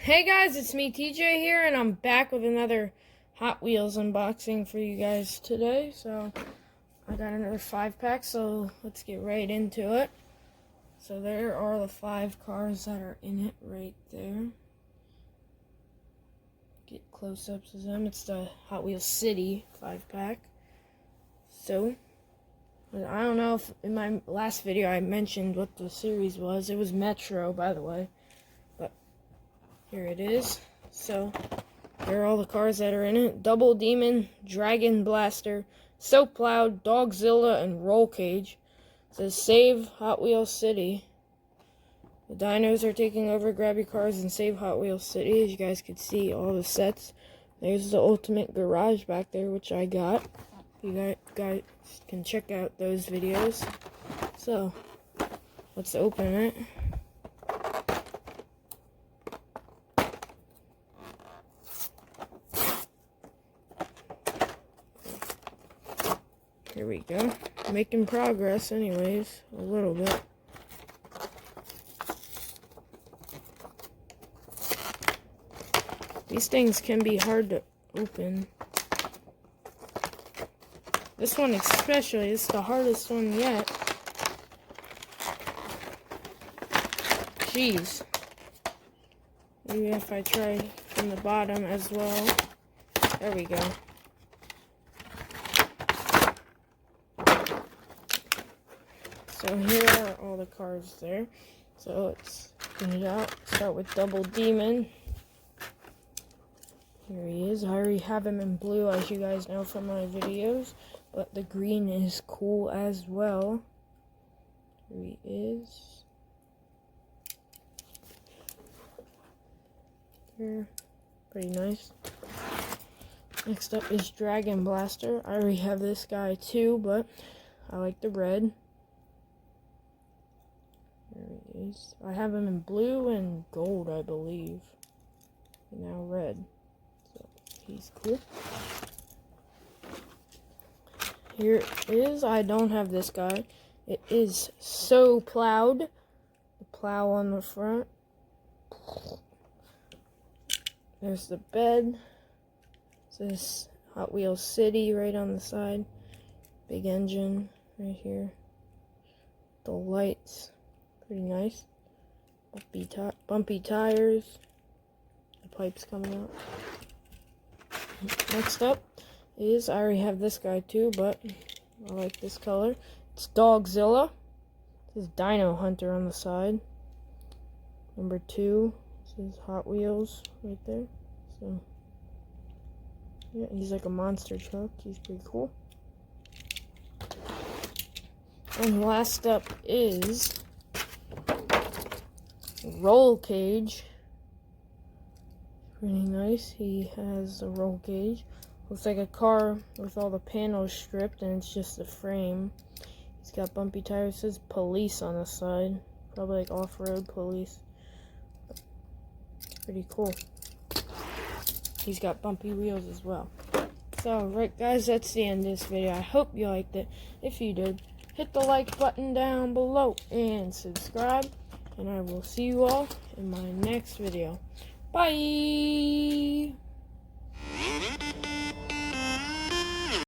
Hey guys, it's me TJ here, and I'm back with another Hot Wheels unboxing for you guys today. So I got another 5-pack, so let's get right into it. So there are the 5 cars that are in it right there. Get close-ups of them. It's the Hot Wheels City 5-pack. So I don't know if in my last video I mentioned what the series was. It was Metro, by the way. Here it is. So, here are all the cars that are in it. Double Demon, Dragon Blaster, So Plowed, Dawgzilla, and Roll Cage. It says, save Hot Wheels City. The dinos are taking over. Grab your cars and save Hot Wheels City. As you guys can see, all the sets. There's the Ultimate Garage back there, which I got. You guys can check out those videos. So, let's open it. Here we go. Making progress anyways, a little bit. These things can be hard to open. This one especially is the hardest one yet. Jeez. Maybe if I try from the bottom as well. There we go. So here are all the cars there. So let's get it out. Start with Double Demon. Here he is. I already have him in blue, as you guys know from my videos. But the green is cool as well. Here he is. Here. Pretty nice. Next up is Dragon Blaster. I already have this guy too, but I like the red. There he is. I have him in blue and gold, I believe. And now red. So he's cool. Here it is. I don't have this guy. It is So Plowed. The plow on the front. There's the bed. It says Hot Wheels City right on the side. Big engine right here. The lights. Pretty nice. Bumpy tires. The pipes coming out. Next up is, I already have this guy too, but I like this color. It's Dawgzilla. It says Dino Hunter on the side. Number 2 says Hot Wheels right there. So, yeah, he's like a monster truck. He's pretty cool. And last up is Roll Cage. Pretty nice. He has a roll cage. Looks like a car with all the panels stripped, and it's just the frame. He's got bumpy tires. It says police on the side. Probably like off-road police. Pretty cool. He's got bumpy wheels as well. So, right guys, that's the end of this video. I hope you liked it. If you did, hit the like button down below and subscribe. And I will see you all in my next video. Bye!